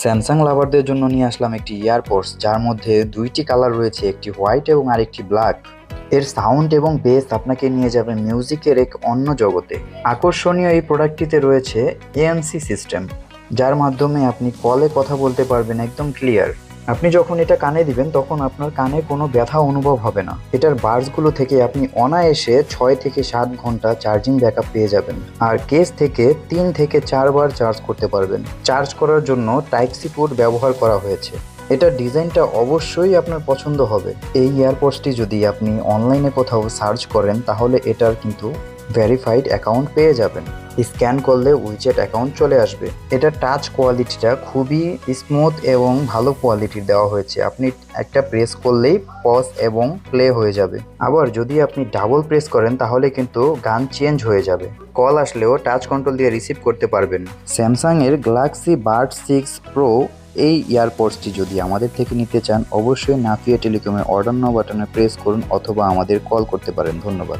Samsung লাভারদের জন্য নিয়ে আসলাম একটি ইয়ারপডস যার মধ্যে দুইটি কালার রয়েছে, একটি হোয়াইট এবং আরেকটি ব্ল্যাক। এর সাউন্ড এবং বেস আপনাকে নিয়ে যাবে মিউজিকের এক অন্য জগতে। আকর্ষণীয় এই প্রোডাক্টটিতে রয়েছে এএনসি সিস্টেম, যার মাধ্যমে আপনি কলে কথা বলতে পারবেন একদম ক্লিয়ার। আপনি যখন এটা কানে দিবেন তখন আপনার কানে কোনো ব্যথা অনুভব হবে না। এটার বাডসগুলো থেকে আপনি অনায়াসে 6 থেকে 7 ঘন্টা চার্জিং ব্যাকআপ পেয়ে যাবেন। আর কেস থেকে 3 থেকে 4 বার চার্জ করতে পারবেন। চার্জ করার জন্য টাইপ সি পোর্ট ব্যবহার করা হয়েছে। এটার ডিজাইনটা অবশ্যই আপনার পছন্দ হবে। এই ইয়ারপডসটি যদি আপনি অনলাইনে কোথাও সার্চ করেন তাহলে এটার কিন্তু ভেরিফাইড অ্যাকাউন্ট পেয়ে যাবেন। স্ক্যান করলে উইজেট অ্যাকাউন্ট চলে আসবে। এটা টাচ কোয়ালিটিটা খুবই স্মুথ এবং ভালো কোয়ালিটির দেওয়া হয়েছে। আপনি একটা প্রেস করলেই পজ এবং প্লে হয়ে যাবে। আবার যদি আপনি ডাবল প্রেস করেন তাহলে কিন্তু গান চেঞ্জ হয়ে যাবে। কল আসলেও টাচ কন্ট্রোল দিয়ে রিসিভ করতে পারবেন। স্যামসাংয়ের গ্যালাক্সি বাড 6 প্রো এই ইয়ারপডসটি যদি আমাদের থেকে নিতে চান অবশ্যই নাফিয়া টেলিকমের অর্ডার নাও বাটনে প্রেস করুন অথবা আমাদের কল করতে পারেন। ধন্যবাদ।